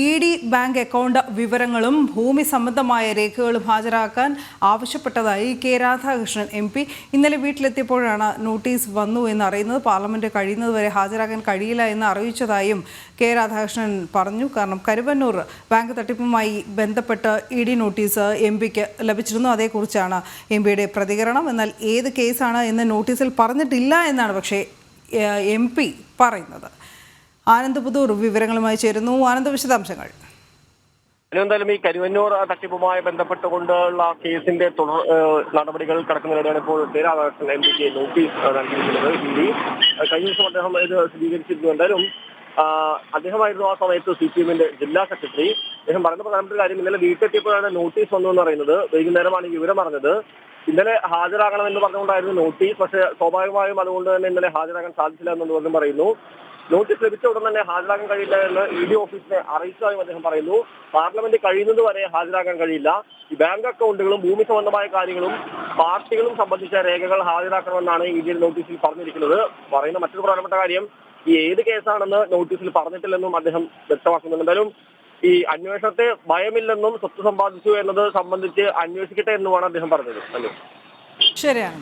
ED bank account വിവരങ്ങളും ഭൂമി സംബന്ധമായ രേഖകളും ഹാജരാക്കാൻ ആവശ്യപ്പെട്ടതായി കെ രാധാകൃഷ്ണൻ MP ഇന്നലെ വീട്ടിലെത്തിയപ്പോഴാണ് നോട്ടീസ് വന്നു എന്നറിയുന്നത്. പാർലമെന്റ് കഴിയുന്നതുവരെ ഹാജരാക്കാൻ കഴിയില്ല എന്ന് അറിയിച്ചതായും കെ രാധാകൃഷ്ണൻ പറഞ്ഞു. കാരണം കരുവന്നൂർ ബാങ്ക് തട്ടിപ്പുമായി ബന്ധപ്പെട്ട് ED നോട്ടീസ് MPക്ക് ലഭിച്ചിരുന്നു. അതേക്കുറിച്ചാണ് MPയുടെ പ്രതികരണം. എന്നാൽ ഏത് കേസാണ് എന്ന് നോട്ടീസിൽ പറഞ്ഞിട്ടില്ല എന്നാണ് പക്ഷേ MP പറയുന്നത്. ആനന്ദ് പുതൂർ വിവരങ്ങളുമായി ചേരുന്നു. ആനന്ദ്, വിശദാംശങ്ങൾ. എന്തായാലും ഈ കരുവന്നൂർ തട്ടിപ്പുമായി ബന്ധപ്പെട്ടുകൊണ്ടുള്ള കേസിന്റെ തുടർ നടപടികൾ കടക്കുന്നതിനിടെയാണ് ഇപ്പോൾ കെ രാധാകൃഷ്ണൻ MPക്ക് നോട്ടീസ് നൽകിയിരിക്കുന്നത്. കഴിഞ്ഞ ദിവസം അദ്ദേഹം ഇത് സ്ഥിരീകരിച്ചിരുന്നു. എന്തായാലും അദ്ദേഹമായിരുന്നു ആ സമയത്ത് CPMന്റെ ജില്ലാ സെക്രട്ടറി. അദ്ദേഹം പറഞ്ഞ പ്രധാനപ്പെട്ട കാര്യം, ഇന്നലെ വീട്ടിലെത്തിയപ്പോഴാണ് നോട്ടീസ് വന്നു എന്നറിയുന്നത്. വൈകുന്നേരമാണ് ഈ വിവരം അറിഞ്ഞത്. ഇന്നലെ ഹാജരാകണമെന്ന് പറഞ്ഞുകൊണ്ടായിരുന്നു നോട്ടീസ്. പക്ഷേ സ്വാഭാവികമായും അതുകൊണ്ട് തന്നെ ഇന്നലെ ഹാജരാകാൻ സാധിച്ചില്ല എന്നുള്ളതും പറയുന്നു. നോട്ടീസ് ലഭിച്ച ഉടൻ തന്നെ ഹാജരാകാൻ കഴിയില്ല എന്ന് ED ഓഫീസിനെ അറിയിച്ചതായും അദ്ദേഹം പറയുന്നു. പാർലമെന്റ് കഴിയുന്നത് വരെ ഹാജരാകാൻ കഴിയില്ല. ഈ ബാങ്ക് അക്കൗണ്ടുകളും ഭൂമി സംബന്ധമായ കാര്യങ്ങളും പാർട്ടികളും സംബന്ധിച്ച രേഖകൾ ഹാജരാക്കണമെന്നാണ് ED നോട്ടീസിൽ പറഞ്ഞിരിക്കുന്നത്. പറയുന്ന മറ്റൊരു പ്രധാനപ്പെട്ട കാര്യം, ഈ ഏത് കേസാണെന്ന് നോട്ടീസിൽ പറഞ്ഞിട്ടില്ലെന്നും അദ്ദേഹം വ്യക്തമാക്കുന്നുണ്ട്. എന്തായാലും ഈ അന്വേഷണത്തെ ഭയമില്ലെന്നും സ്വത്ത് സമ്പാദിച്ചു എന്നത് സംബന്ധിച്ച് അന്വേഷിക്കട്ടെ എന്നുമാണ് അദ്ദേഹം പറഞ്ഞത്. ശരിയാണ്.